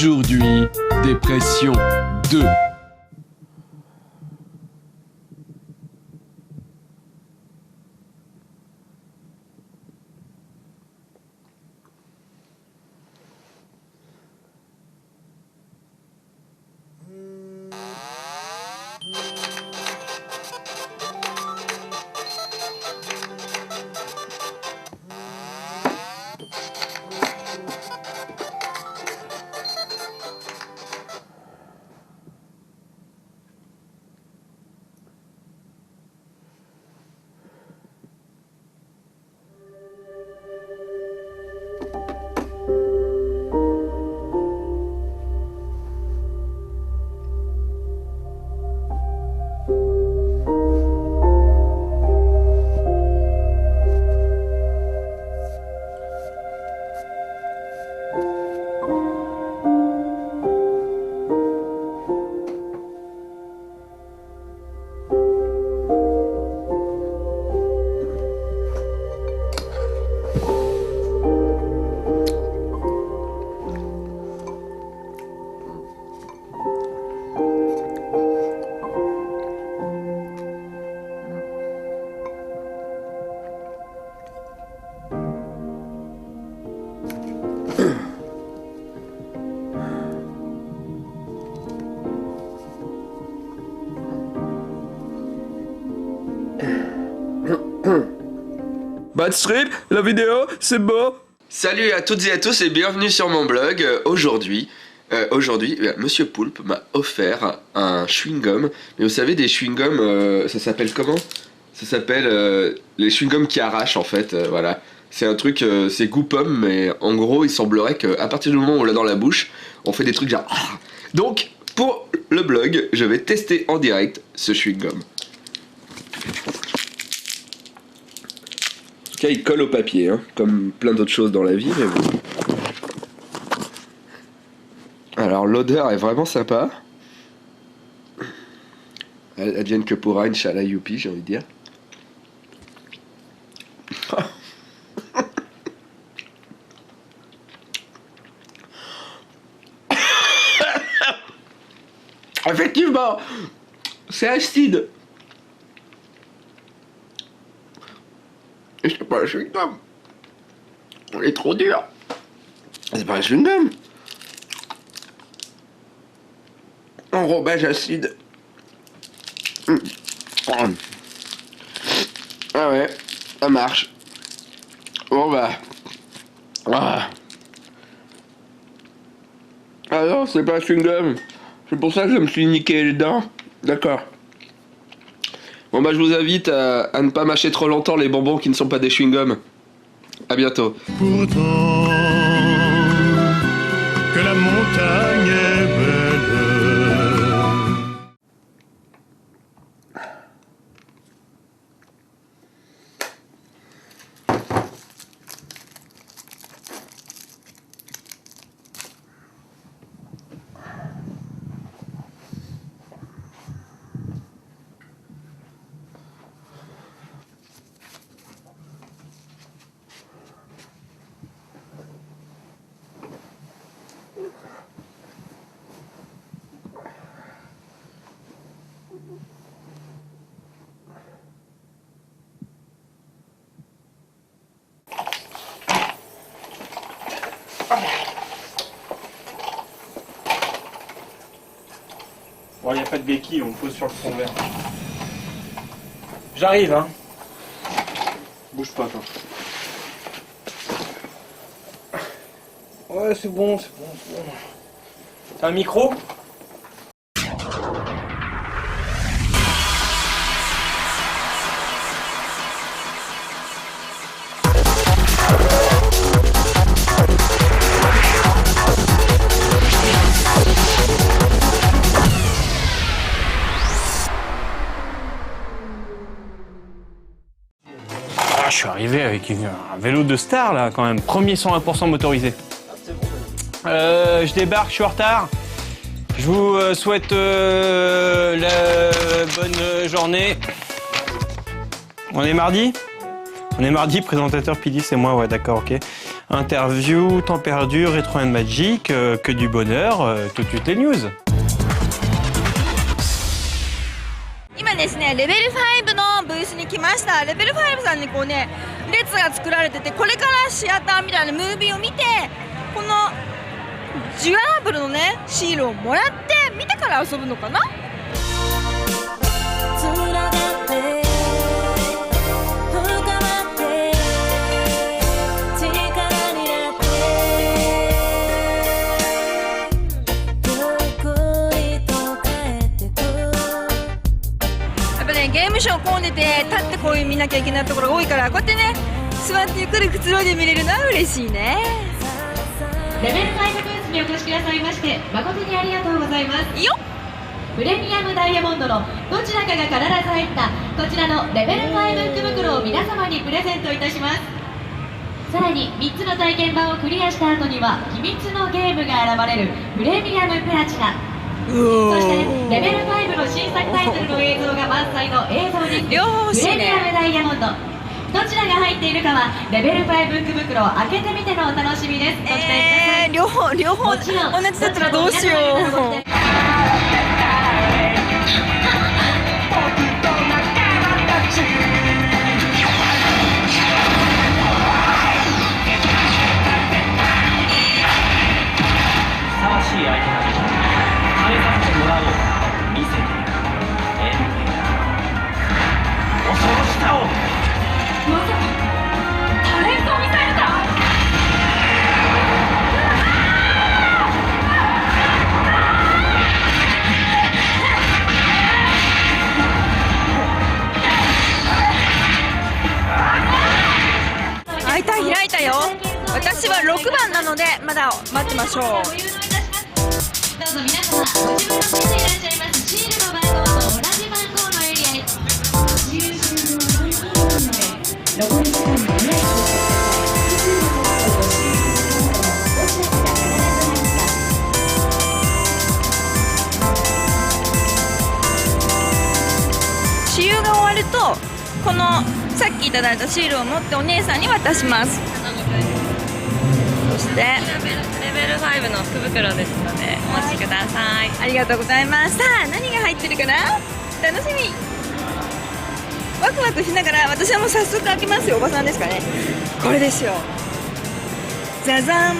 Aujourd'hui, dépression 2. Bad Trip, la vidéo, c'est beau. Salut à toutes et à tous et bienvenue sur mon blog. Aujourd'hui, Monsieur Poulpe m'a offert un chewing-gum. Mais vous savez, des chewing-gums, ça s'appelle comment? Ça s'appelle les chewing-gums qui arrachent en fait, voilà. C'est un truc, c'est goût pomme, mais en gros, il semblerait qu'à partir du moment où on l'a dans la bouche, on fait des trucs genre... Donc, pour le blog, je vais tester en direct ce chewing-gum. Il colle au papier, hein, comme plein d'autres choses dans la vie, mais bon. Alors l'odeur est vraiment sympa. Elle advienne que pourra, Inch'Allah youpi, j'ai envie de dire. Effectivement, c'est acide. Et c'est pas un chewing-gum. Il est trop dur. C'est pas un chewing-gum. Enrobage acide. Ah ouais, ça marche. Bon bah. Ah non, c'est pas un chewing-gum. C'est pour ça que je me suis niqué les dents. D'accord. Bon bah je vous invite à ne pas mâcher trop longtemps les bonbons qui ne sont pas des chewing-gums. A bientôt. Pourtant que la montagne est belle. Bon, il n'y a pas de béquille, on me pose sur le fond vert. J'arrive, hein. Bouge pas, toi. Ouais, c'est bon, c'est bon, c'est bon. T'as un micro? Je suis arrivé avec un vélo de star là quand même, premier 120% motorisé. Je débarque, je suis en retard. Je vous souhaite la bonne journée. On est mardi ? On est mardi, présentateur Pili, c'est moi, ouais d'accord, ok. Interview, temps perdu, rétro and magic, que du bonheur, tout de suite les news. 今ですねレベル5のブースに来ました。レベル5さんにこうね列が作られてて、これからシアターみたいなムービーを見てこのジュアーブルのねシールをもらって見てから遊ぶのかな。ゲームショー混んでて立ってこういう見なきゃいけないところが多いから、こうやってね座ってゆっくりくつろいで見れるのは嬉しいね。レベル5ブースにお越しくださいまして誠にありがとうございます。よっ、プレミアムダイヤモンドのどちらかが必ず入ったこちらのレベル5福袋を皆様にプレゼントいたします。さらに3つの体験版をクリアした後には秘密のゲームが選ばれるプレミアムプラチナ、そしてレベル5の新作タイトルの映像が満載の映像ディスク両方欲しいね。プレミアムダイヤモンド、どちらが入っているかはレベル5福袋を開けてみてのお楽しみです。ご期待ください。両方もちろん同じだったらどうしよう。開いたよ。私は6番なのでまだ待ってましょう。どうぞ皆様ご自分のつけていらっしゃいますシールの番号と同じ番号のエリアへ。残り時間がない私有が終わるとこのさっきいただいたシールを持ってお姉さんに渡します。そしてレベル5の福袋ですのでお持ちください。ありがとうございます。さあ何が入ってるかな、楽しみ。ワクワクしながら私はもう早速開けますよ。おばさんですかね。これですよ、ザザン、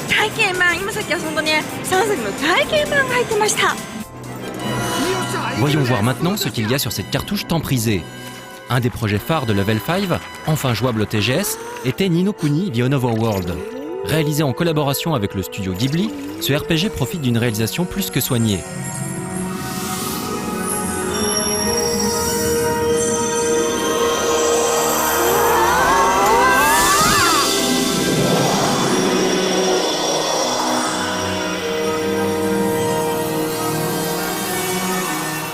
体験版。今さっき遊んだね3作の体験版が入ってました。 Voyons voir maintenant ce qu'il y a sur cette cartouche tant prisée. Un des projets phares de Level 5, enfin jouable au TGS, était Ni no Kuni The Another World. Réalisé en collaboration avec le studio Ghibli, ce RPG profite d'une réalisation plus que soignée.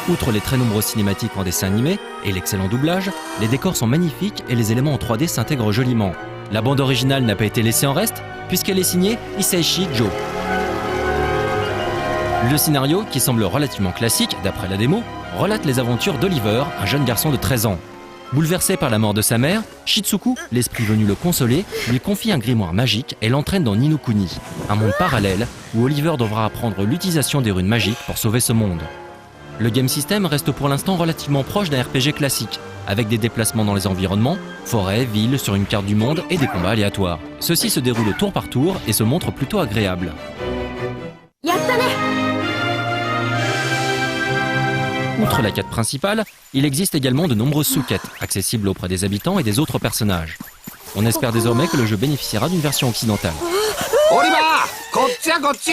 Outre les très nombreuses cinématiques en dessin animé et l'excellent doublage, les décors sont magnifiques et les éléments en 3D s'intègrent joliment. La bande originale n'a pas été laissée en reste puisqu'elle est signée Hisaishi Joe. Le scénario, qui semble relativement classique d'après la démo, relate les aventures d'Oliver, un jeune garçon de 13 ans. Bouleversé par la mort de sa mère, Shitsuku, l'esprit venu le consoler, lui confie un grimoire magique et l'entraîne dans Ni no Kuni, un monde parallèle où Oliver devra apprendre l'utilisation des runes magiques pour sauver ce monde. Le game system reste pour l'instant relativement proche d'un RPG classique, avec des déplacements dans les environnements, forêts, villes, sur une carte du monde et des combats aléatoires. Ceux-ci se déroulent tour par tour et se montrent plutôt agréables. Outre la quête principale, il existe également de nombreuses sous-quêtes, accessibles auprès des habitants et des autres personnages. On espère désormais que le jeu bénéficiera d'une version occidentale. Oliver, こっちやこっち。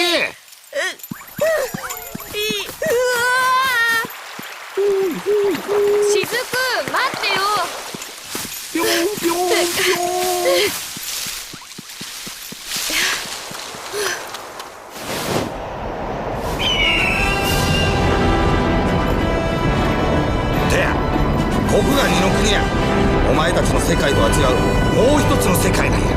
しずく待ってよ。ぴょんぴょんぴょん。てや、ここが二の国や。お前たちの世界とは違うもう一つの世界なんや。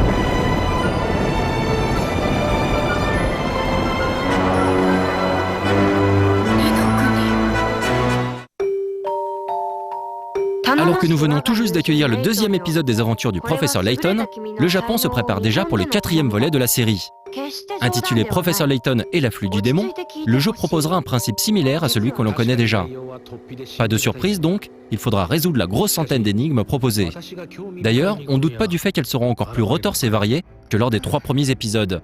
Alors Alors que nous venons tout juste d'accueillir le 2e épisode des aventures du professeur Layton, le Japon se prépare déjà pour le 4e volet de la série. Intitulé Professeur Layton et la flûte du démon, le jeu proposera un principe similaire à celui que l'on connaît déjà. Pas de surprise donc, il faudra résoudre la grosse centaine d'énigmes proposées. D'ailleurs, on ne doute pas du fait qu'elles seront encore plus retorses et variées que lors des 3 premiers épisodes.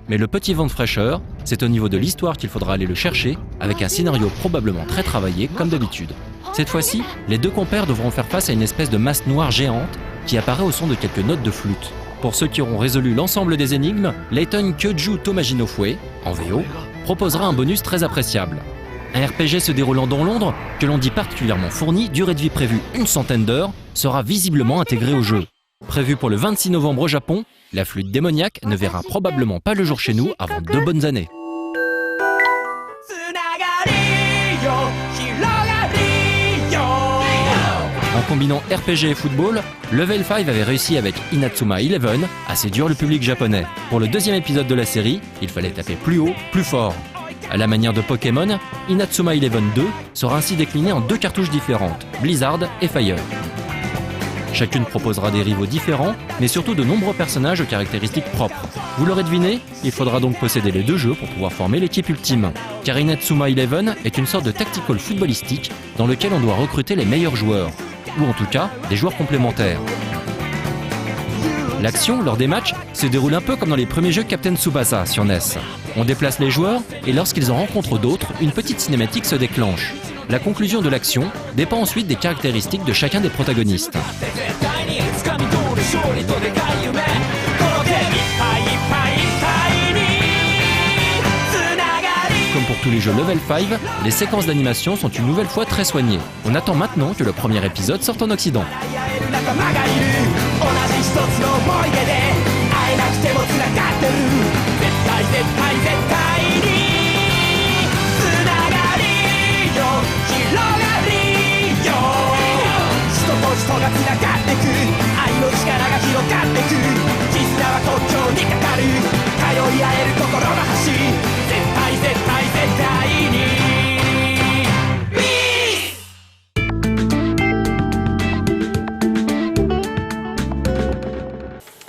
Mais le petit vent de fraîcheur, c'est au niveau de l'histoire qu'il faudra aller le chercher, avec un scénario probablement très travaillé comme d'habitude. Cette fois-ci, les 2 compères devront faire face à une espèce de masse noire géante qui apparaît au son de quelques notes de flûte. Pour ceux qui auront résolu l'ensemble des énigmes, Layton Kyoju Tomajinofue, en VO, proposera un bonus très appréciable. Un RPG se déroulant dans Londres, que l'on dit particulièrement fourni, durée de vie prévue 100 d'heures, sera visiblement intégré au jeu. Prévu pour le 26 novembre au Japon, la flûte démoniaque ne verra probablement pas le jour chez nous avant 2 bonnes années. En combinant RPG et football, Level 5 avait réussi avec Inatsuma 11 à séduire le public japonais. Pour le 2e épisode de la série, il fallait taper plus haut, plus fort. À la manière de Pokémon, Inatsuma 11 2 sera ainsi décliné en 2 cartouches différentes, Blizzard et Fire. Chacune proposera des rivaux différents, mais surtout de nombreux personnages aux caractéristiques propres. Vous l'aurez deviné, il faudra donc posséder les 2 jeux pour pouvoir former l'équipe ultime. Car Inatsuma 11 est une sorte de tactical footballistique dans lequel on doit recruter les meilleurs joueurs, ou en tout cas des joueurs complémentaires. L'action, lors des matchs, se déroule un peu comme dans les premiers jeux Captain Tsubasa sur NES. On déplace les joueurs et lorsqu'ils en rencontrent d'autres, une petite cinématique se déclenche. La conclusion de l'action dépend ensuite des caractéristiques de chacun des protagonistes. Comme pour tous les jeux Level 5, les séquences d'animation sont une nouvelle fois très soignées. On attend maintenant que le premier épisode sorte en Occident.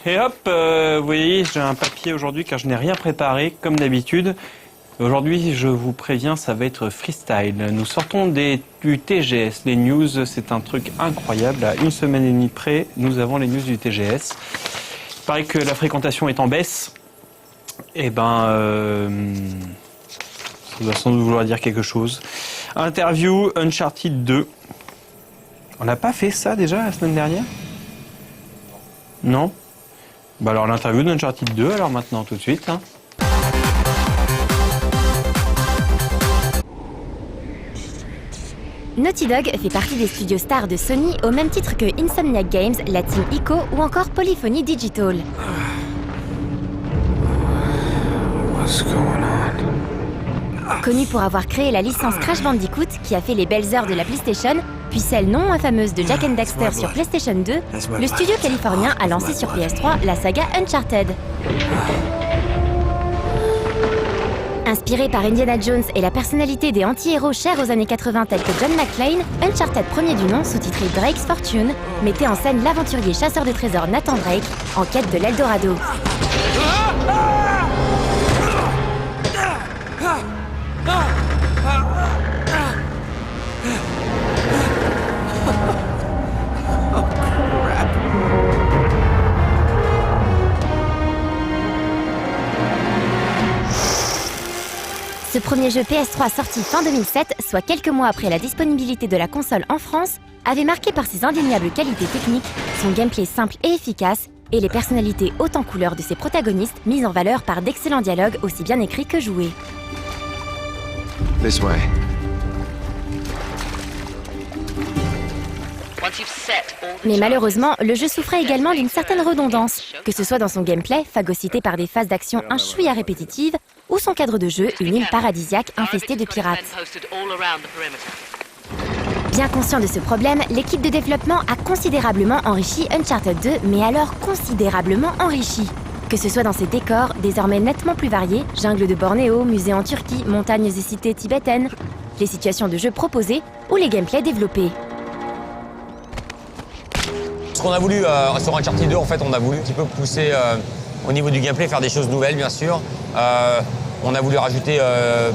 Et hop, vous voyez, j'ai un papier aujourd'hui car je n'ai rien préparé comme d'habitude. Aujourd'hui, je vous préviens, ça va être freestyle. Nous sortons du TGS, les news, c'est un truc incroyable. À 1 semaine et demie près, nous avons les news du TGS. Il paraît que la fréquentation est en baisse. Eh ben, ça doit sans doute vouloir dire quelque chose. Interview Uncharted 2. On n'a pas fait ça déjà la semaine dernière? Non? Bah alors l'interview d'Uncharted 2, alors maintenant tout de suite. Hein. Naughty Dog fait partie des studios stars de Sony au même titre que Insomniac Games, la team ICO ou encore Polyphony Digital. Connu pour avoir créé la licence Crash Bandicoot qui a fait les belles heures de la PlayStation, puis celle non moins fameuse de Jak and Daxter sur PlayStation 2, le studio californien a lancé sur PS3 la saga Uncharted. Inspiré par Indiana Jones et la personnalité des anti-héros chers aux années 80 tels que John McClane, Uncharted premier du nom, sous-titré Drake's Fortune, mettait en scène l'aventurier chasseur de trésors Nathan Drake en quête de l'Eldorado. Ce premier jeu PS3 sorti fin 2007, soit quelques mois après la disponibilité de la console en France, avait marqué par ses indéniables qualités techniques, son gameplay simple et efficace, et les personnalités hautes en couleur de ses protagonistes mises en valeur par d'excellents dialogues aussi bien écrits que joués. This way. Mais malheureusement, le jeu souffrait également d'une certaine redondance, que ce soit dans son gameplay, phagocyté par des phases d'action un chouïa répétitives, ou son cadre de jeu, une île paradisiaque infestée de pirates. Bien conscient de ce problème, l'équipe de développement a considérablement enrichi Uncharted 2, mais alors considérablement enrichi. Que ce soit dans ses décors, désormais nettement plus variés, jungle de Bornéo, musée en Turquie, montagnes et cités tibétaines, les situations de jeu proposées ou les gameplays développés. Ce qu'on a voulu sur Uncharted 2, en fait, on a voulu un petit peu pousser au niveau du gameplay, faire des choses nouvelles, bien sûr. On a voulu rajouter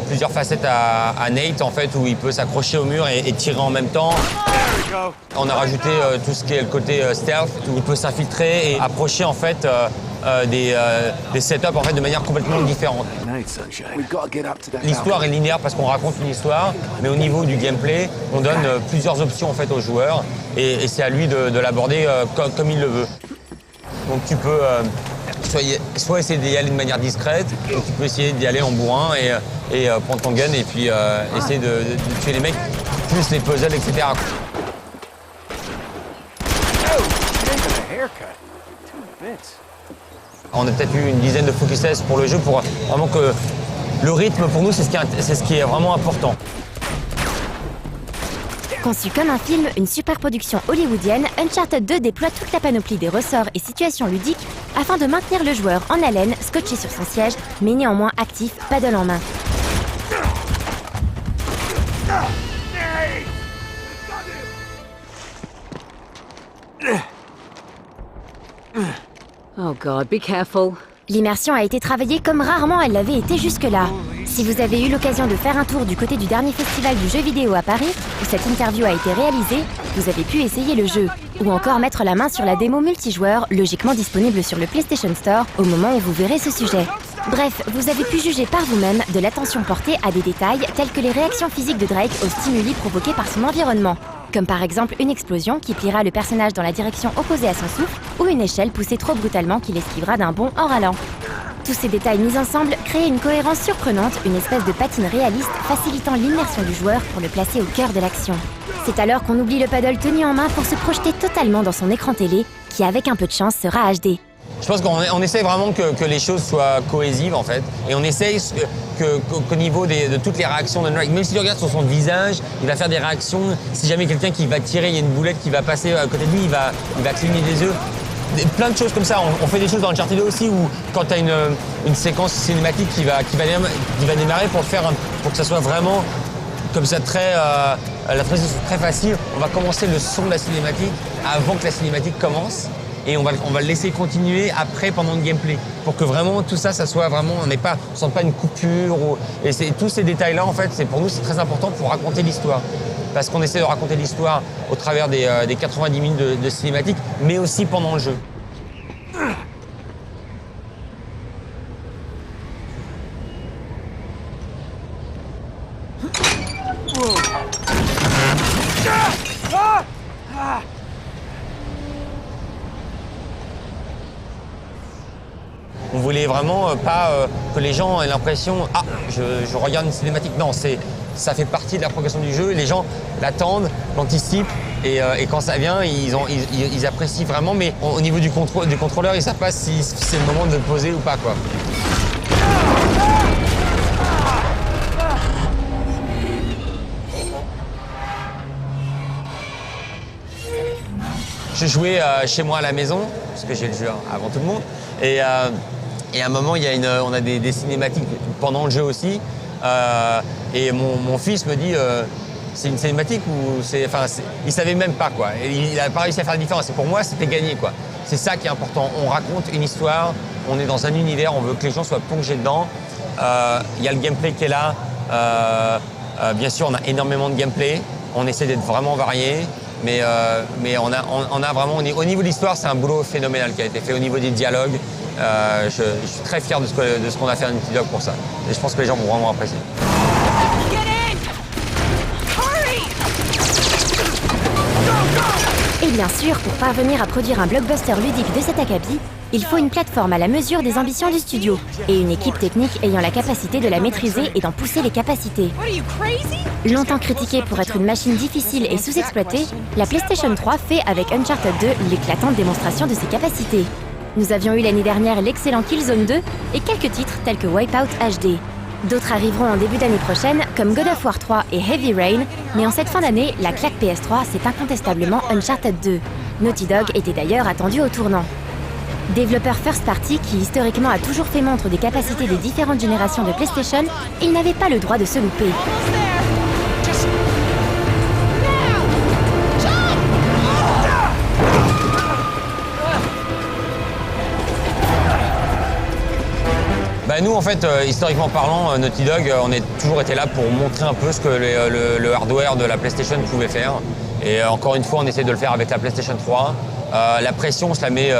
plusieurs facettes à Nate, en fait, où il peut s'accrocher au mur et tirer en même temps. On a rajouté tout ce qui est le côté stealth, où il peut s'infiltrer et approcher, en fait, des setups en fait, de manière complètement différente. L'histoire est linéaire parce qu'on raconte une histoire, mais au niveau du gameplay, on donne plusieurs options en fait, aux joueurs et c'est à lui de l'aborder comme il le veut. Donc tu peux soit essayer d'y aller de manière discrète, ou tu peux essayer d'y aller en bourrin et prendre ton gun et puis essayer de tuer les mecs, plus les puzzles, etc. On a peut-être eu une dizaine de focus tests pour le jeu pour vraiment que le rythme pour nous c'est ce qui est vraiment important. Conçu comme un film, une superproduction hollywoodienne, Uncharted 2 déploie toute la panoplie des ressorts et situations ludiques afin de maintenir le joueur en haleine, scotché sur son siège, mais néanmoins actif, paddle en main. Oh God, be careful. L'immersion a été travaillée comme rarement elle l'avait été jusque-là. Si vous avez eu l'occasion de faire un tour du côté du dernier festival du jeu vidéo à Paris, où cette interview a été réalisée, vous avez pu essayer le jeu, ou encore mettre la main sur la démo multijoueur, logiquement disponible sur le PlayStation Store au moment où vous verrez ce sujet. Bref, vous avez pu juger par vous-même de l'attention portée à des détails tels que les réactions physiques de Drake aux stimuli provoqués par son environnement, comme par exemple une explosion qui pliera le personnage dans la direction opposée à son souffle, ou une échelle poussée trop brutalement qui l'esquivera d'un bond en râlant. Tous ces détails mis ensemble créent une cohérence surprenante, une espèce de patine réaliste facilitant l'immersion du joueur pour le placer au cœur de l'action. C'est alors qu'on oublie le paddle tenu en main pour se projeter totalement dans son écran télé, qui avec un peu de chance sera HD. Je pense qu'on essaie vraiment que les choses soient cohésives en fait, et on essaye qu'au niveau de toutes les réactions de Drake, même si tu regardes sur son visage, il va faire des réactions. Si jamais quelqu'un qui va tirer, il y a une boulette qui va passer à côté de lui, il va cligner des yeux. Plein de choses comme ça. On fait des choses dans Uncharted 2 aussi où quand tu as une séquence cinématique qui va démarrer pour que ça soit vraiment comme ça la transition très facile, on va commencer le son de la cinématique avant que la cinématique commence et on va le laisser continuer après pendant le gameplay pour que vraiment tout ça soit vraiment, on ne sente pas une coupure et tous ces détails là en fait pour nous c'est très important pour raconter l'histoire. Parce qu'on essaie de raconter l'histoire au travers des 90 minutes de cinématique, mais aussi pendant le jeu. On voulait vraiment pas que les gens aient l'impression « Ah, je regarde une cinématique ». Non, ça fait partie de la progression du jeu. Les gens l'attendent, l'anticipent et quand ça vient, ils apprécient vraiment. Mais au niveau du contrôleur, ils ne savent pas si c'est le moment de poser ou pas, quoi. Je jouais chez moi à la maison, parce que j'ai le jeu avant tout le monde. Et à un moment, on a des cinématiques pendant le jeu aussi. Et mon fils me dit c'est une cinématique ou il savait même pas quoi. Et il n'a pas réussi à faire la différence. Et pour moi, c'était gagné quoi. C'est ça qui est important. On raconte une histoire, on est dans un univers, on veut que les gens soient plongés dedans. Il y a le gameplay qui est là. Bien sûr, on a énormément de gameplay. On essaie d'être vraiment varié. Mais on a vraiment, au niveau de l'histoire, c'est un boulot phénoménal qui a été fait au niveau des dialogues. Je suis très fier de ce qu'on a fait à Naughty Dog pour ça. Et je pense que les gens vont vraiment apprécier. Et bien sûr, pour parvenir à produire un blockbuster ludique de cet acabit, il faut une plateforme à la mesure des ambitions du studio et une équipe technique ayant la capacité de la maîtriser et d'en pousser les capacités. Longtemps critiquée pour être une machine difficile et sous-exploitée, la PlayStation 3 fait avec Uncharted 2 l'éclatante démonstration de ses capacités. Nous avions eu l'année dernière l'excellent Killzone 2 et quelques titres tels que Wipeout HD. D'autres arriveront en début d'année prochaine, comme God of War 3 et Heavy Rain, mais en cette fin d'année, la claque PS3, c'est incontestablement Uncharted 2. Naughty Dog était d'ailleurs attendu au tournant. Développeur first party qui historiquement a toujours fait montre des capacités des différentes générations de PlayStation, il n'avait pas le droit de se louper. Nous, en fait, historiquement parlant, Naughty Dog, on a toujours été là pour montrer un peu ce que le hardware de la PlayStation pouvait faire. Et encore une fois, on essaie de le faire avec la PlayStation 3. La pression, on se la met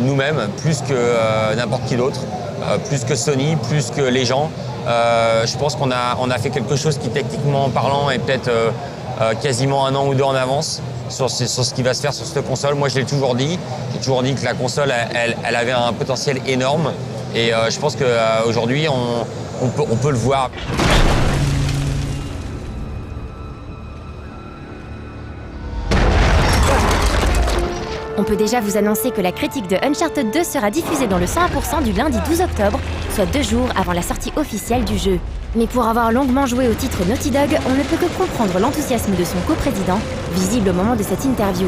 nous-mêmes, plus que n'importe qui d'autre, plus que Sony, plus que les gens. Je pense qu'on a fait quelque chose qui, techniquement parlant, est peut-être quasiment 1 an ou 2 en avance sur ce qui va se faire sur cette console. Moi, je l'ai toujours dit. J'ai toujours dit que la console, elle avait un potentiel énorme. Et je pense qu'aujourd'hui, on peut le voir. On peut déjà vous annoncer que la critique de Uncharted 2 sera diffusée dans le 100% du lundi 12 octobre, soit 2 jours avant la sortie officielle du jeu. Mais pour avoir longuement joué au titre Naughty Dog, on ne peut que comprendre l'enthousiasme de son coprésident, visible au moment de cette interview.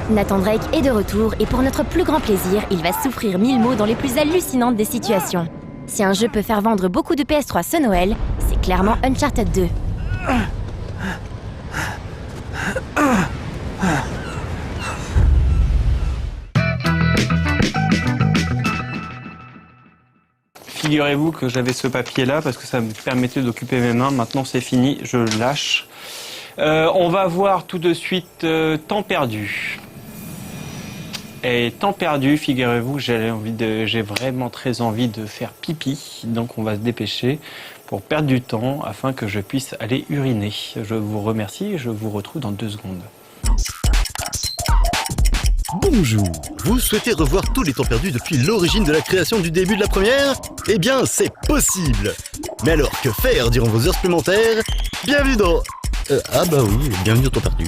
Nathan Drake est de retour et pour notre plus grand plaisir, il va souffrir 1000 mots dans les plus hallucinantes des situations. Si un jeu peut faire vendre beaucoup de PS3 ce Noël, c'est clairement Uncharted 2. Figurez-vous que j'avais ce papier-là parce que ça me permettait d'occuper mes mains. Maintenant, c'est fini, je lâche. On va voir tout de suite Temps perdu. Et Temps perdu, figurez-vous, j'ai vraiment très envie de faire pipi. Donc, on va se dépêcher pour perdre du temps afin que je puisse aller uriner. Je vous remercie et je vous retrouve dans 2 secondes. Bonjour, vous souhaitez revoir tous les temps perdus depuis l'origine de la création du début de la première? Eh bien, c'est possible. Mais alors, que faire durant vos heures supplémentaires? Bienvenue dans... ah bah oui, bienvenue au temps perdu.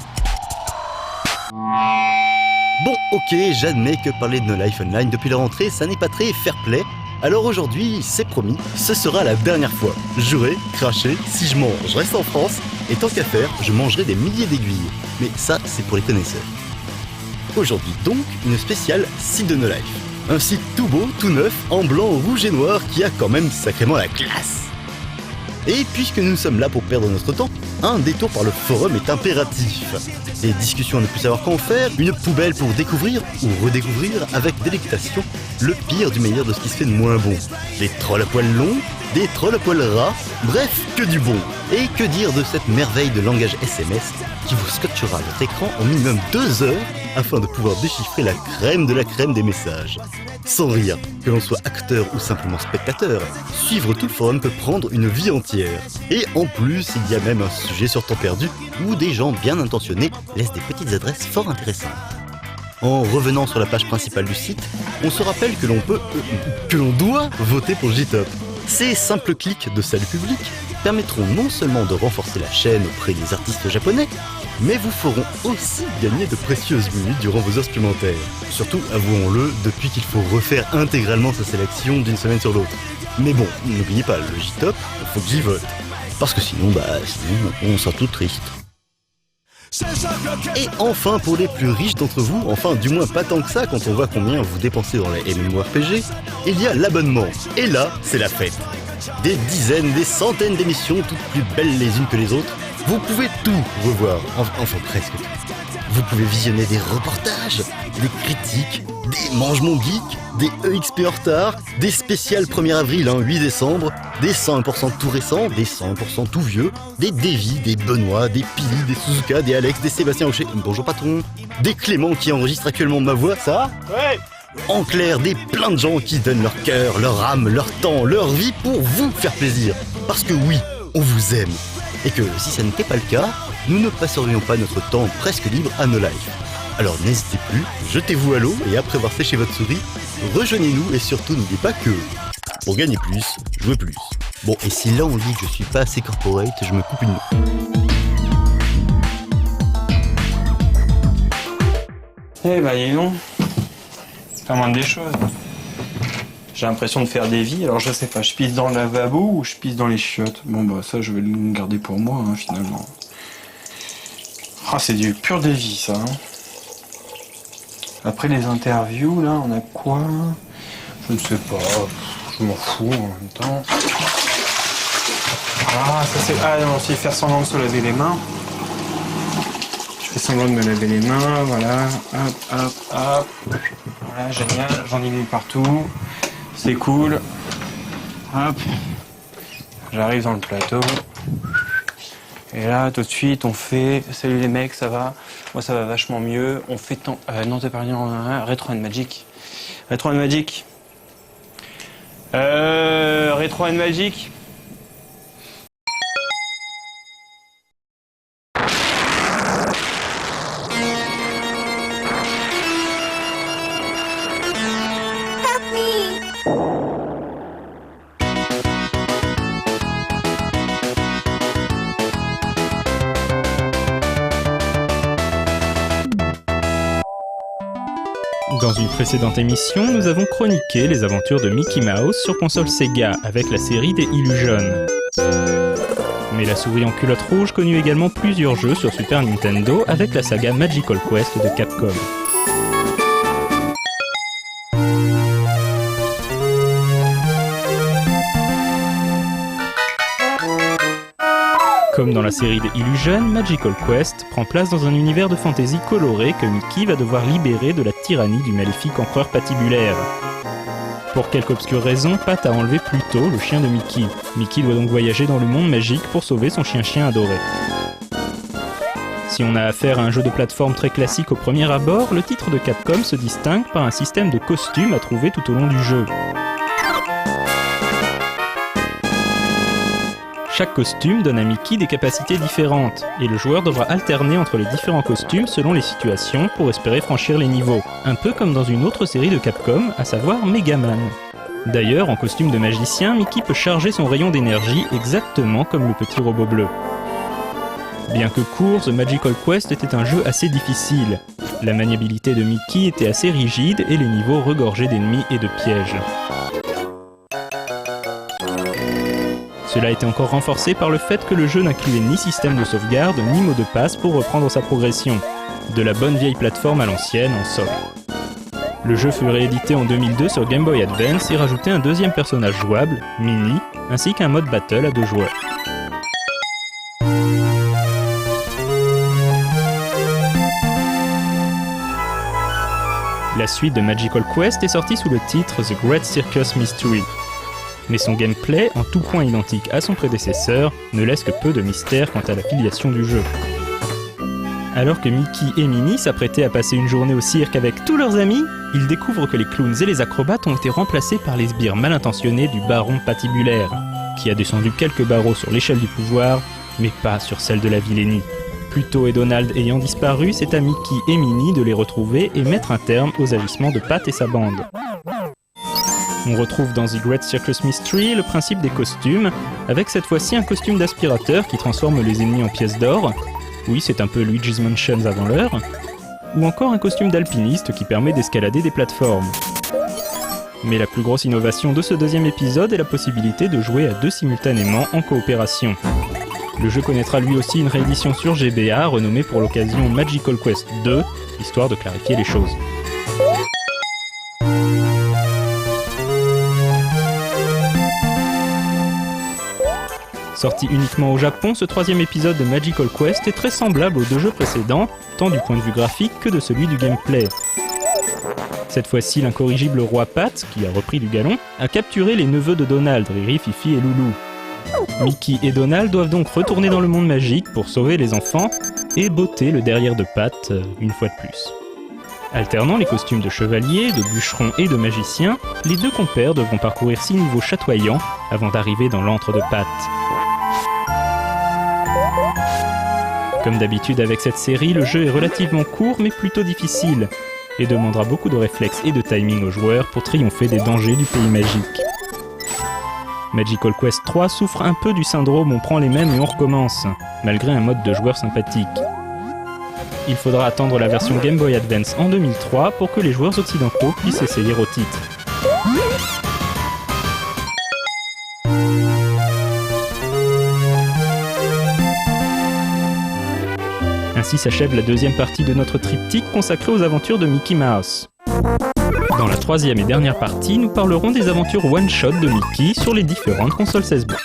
Bon, ok, j'admets que parler de No Life Online depuis la rentrée, ça n'est pas très fair-play. Alors aujourd'hui, c'est promis, ce sera la dernière fois. J'aurai craché, si je mange, je reste en France, et tant qu'à faire, je mangerai des milliers d'aiguilles. Mais ça, c'est pour les connaisseurs. Aujourd'hui donc, une spéciale site de No Life. Un site tout beau, tout neuf, en blanc, rouge et noir, qui a quand même sacrément la classe. Et puisque nous sommes là pour perdre notre temps, un détour par le forum est impératif. Des discussions à ne plus savoir qu'en faire, une poubelle pour découvrir ou redécouvrir avec délectation le pire du meilleur de ce qui se fait de moins bon. Des trolls à poils longs, des trolls à poils ras, bref, que du bon. Et que dire de cette merveille de langage SMS qui vous scotchera votre écran en minimum 2 heures afin de pouvoir déchiffrer la crème de la crème des messages. Sans rire, que l'on soit acteur ou simplement spectateur, suivre tout le forum peut prendre une vie entière. Et en plus, il y a même un sujet sur Temps perdu où des gens bien intentionnés laissent des petites adresses fort intéressantes. En revenant sur la page principale du site, on se rappelle que l'on doit voter pour JTop. Ces simples clics de salut public permettront non seulement de renforcer la chaîne auprès des artistes japonais, mais vous feront aussi gagner de précieuses minutes durant vos heures supplémentaires. Surtout, avouons-le, depuis qu'il faut refaire intégralement sa sélection d'une semaine sur l'autre. Mais bon, n'oubliez pas, le JTop, il faut que j'y vote. Parce que sinon, on sera tout triste. Et enfin, pour les plus riches d'entre vous, enfin du moins pas tant que ça quand on voit combien vous dépensez dans les MMORPG, il y a l'abonnement. Et là, c'est la fête. Des dizaines, des centaines d'émissions, toutes plus belles les unes que les autres. Vous pouvez tout revoir, enfin presque tout. Vous pouvez visionner des reportages, des critiques, des mangements geeks, des EXP en retard, des spéciales 1er avril, 8 décembre, des 101% tout récents, des 100% tout vieux, des Davy, des Benoît, des Pili, des Suzuka, des Alex, des Sébastien Hocher, bonjour patron, des Clément qui enregistrent actuellement ma voix, ça va? Ouais. En clair, des plein de gens qui donnent leur cœur, leur âme, leur temps, leur vie pour vous faire plaisir. Parce que oui, on vous aime. Et que si ça n'était pas le cas, nous ne passerions pas notre temps presque libre à No Life. Alors n'hésitez plus, jetez-vous à l'eau et après avoir séché votre souris, rejoignez-nous et surtout n'oubliez pas que pour gagner plus, jouez plus. Bon, et si là on dit que je suis pas assez corporate, je me coupe une main. Eh bah dis donc, c'est pas moins des choses. J'ai l'impression de faire des vies, alors je sais pas, je pisse dans le lavabo ou je pisse dans les chiottes. Bon bah ça je vais le garder pour moi finalement. Ah c'est du pur dévi ça. Après les interviews là, on a quoi? Je ne sais pas, je m'en fous en même temps. Ah ça c'est... Ah non, c'est faire semblant de se laver les mains. Je fais semblant de me laver les mains, voilà. Hop, hop, hop. Voilà, génial, j'en ai mis partout. C'est cool. Hop. J'arrive dans le plateau. Et là, tout de suite, on fait... Salut les mecs, ça va? Moi, ça va vachement mieux. On fait... non, t'es pas Retro and Magic. Retro and Magic. Retro and Magic. Dans une précédente émission, nous avons chroniqué les aventures de Mickey Mouse sur console Sega avec la série des Illusion. Mais la souris en culotte rouge connut également plusieurs jeux sur Super Nintendo avec la saga Magical Quest de Capcom. Comme dans la série des Illusion, Magical Quest prend place dans un univers de fantasy coloré que Mickey va devoir libérer de la tyrannie du maléfique empereur patibulaire. Pour quelque obscure raison, Pat a enlevé Pluto, le chien de Mickey. Mickey doit donc voyager dans le monde magique pour sauver son chien-chien adoré. Si on a affaire à un jeu de plateforme très classique au premier abord, le titre de Capcom se distingue par un système de costumes à trouver tout au long du jeu. Chaque costume donne à Mickey des capacités différentes, et le joueur devra alterner entre les différents costumes selon les situations pour espérer franchir les niveaux, un peu comme dans une autre série de Capcom, à savoir Mega Man. D'ailleurs, en costume de magicien, Mickey peut charger son rayon d'énergie exactement comme le petit robot bleu. Bien que court, The Magical Quest était un jeu assez difficile. La maniabilité de Mickey était assez rigide et les niveaux regorgés d'ennemis et de pièges. Cela a été encore renforcé par le fait que le jeu n'incluait ni système de sauvegarde, ni mot de passe pour reprendre sa progression. De la bonne vieille plateforme à l'ancienne en socle. Le jeu fut réédité en 2002 sur Game Boy Advance et rajoutait un deuxième personnage jouable, Minnie, ainsi qu'un mode battle à 2 joueurs. La suite de Magical Quest est sortie sous le titre The Great Circus Mystery. Mais son gameplay, en tout point identique à son prédécesseur, ne laisse que peu de mystère quant à la filiation du jeu. Alors que Mickey et Minnie s'apprêtaient à passer une journée au cirque avec tous leurs amis, ils découvrent que les clowns et les acrobates ont été remplacés par les sbires mal intentionnés du baron patibulaire, qui a descendu quelques barreaux sur l'échelle du pouvoir, mais pas sur celle de la vilainie. Pluto et Donald ayant disparu, c'est à Mickey et Minnie de les retrouver et mettre un terme aux agissements de Pat et sa bande. On retrouve dans The Great Circus Mystery le principe des costumes, avec cette fois-ci un costume d'aspirateur qui transforme les ennemis en pièces d'or, oui c'est un peu Luigi's Mansion avant l'heure, ou encore un costume d'alpiniste qui permet d'escalader des plateformes. Mais la plus grosse innovation de ce deuxième épisode est la possibilité de jouer à 2 simultanément en coopération. Le jeu connaîtra lui aussi une réédition sur GBA renommée pour l'occasion Magical Quest 2, histoire de clarifier les choses. Sorti uniquement au Japon, ce 3e épisode de Magical Quest est très semblable aux 2 jeux précédents, tant du point de vue graphique que de celui du gameplay. Cette fois-ci, l'incorrigible roi Pat, qui a repris du galon, a capturé les neveux de Donald, Riri, Fifi et Loulou. Mickey et Donald doivent donc retourner dans le monde magique pour sauver les enfants et botter le derrière de Pat une fois de plus. Alternant les costumes de chevalier, de bûcheron et de magicien, les 2 compères devront parcourir 6 niveaux chatoyants avant d'arriver dans l'antre de Pat. Comme d'habitude avec cette série, le jeu est relativement court mais plutôt difficile, et demandera beaucoup de réflexes et de timing aux joueurs pour triompher des dangers du pays magique. Magical Quest 3 souffre un peu du syndrome on prend les mêmes et on recommence, malgré un mode de joueur sympathique. Il faudra attendre la version Game Boy Advance en 2003 pour que les joueurs occidentaux puissent essayer au titre. Ainsi s'achève la 2e partie de notre triptyque consacrée aux aventures de Mickey Mouse. Dans la 3e et dernière partie, nous parlerons des aventures one-shot de Mickey sur les différentes consoles 16 bits.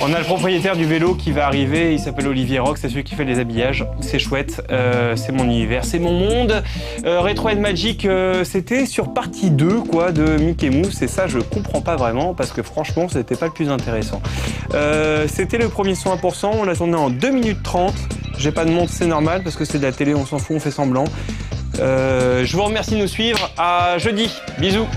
On a le propriétaire du vélo qui va arriver, il s'appelle Olivier Rock, c'est celui qui fait les habillages, c'est chouette, c'est mon univers, c'est mon monde. Retro and Magic, c'était sur partie 2 quoi, de Mickey Mouse, et ça je comprends pas vraiment parce que franchement c'était pas le plus intéressant. C'était le premier 101%, on l'a tourné en 2 minutes 30, j'ai pas de montre, c'est normal parce que c'est de la télé, on s'en fout, on fait semblant. Je vous remercie de nous suivre, à jeudi, bisous.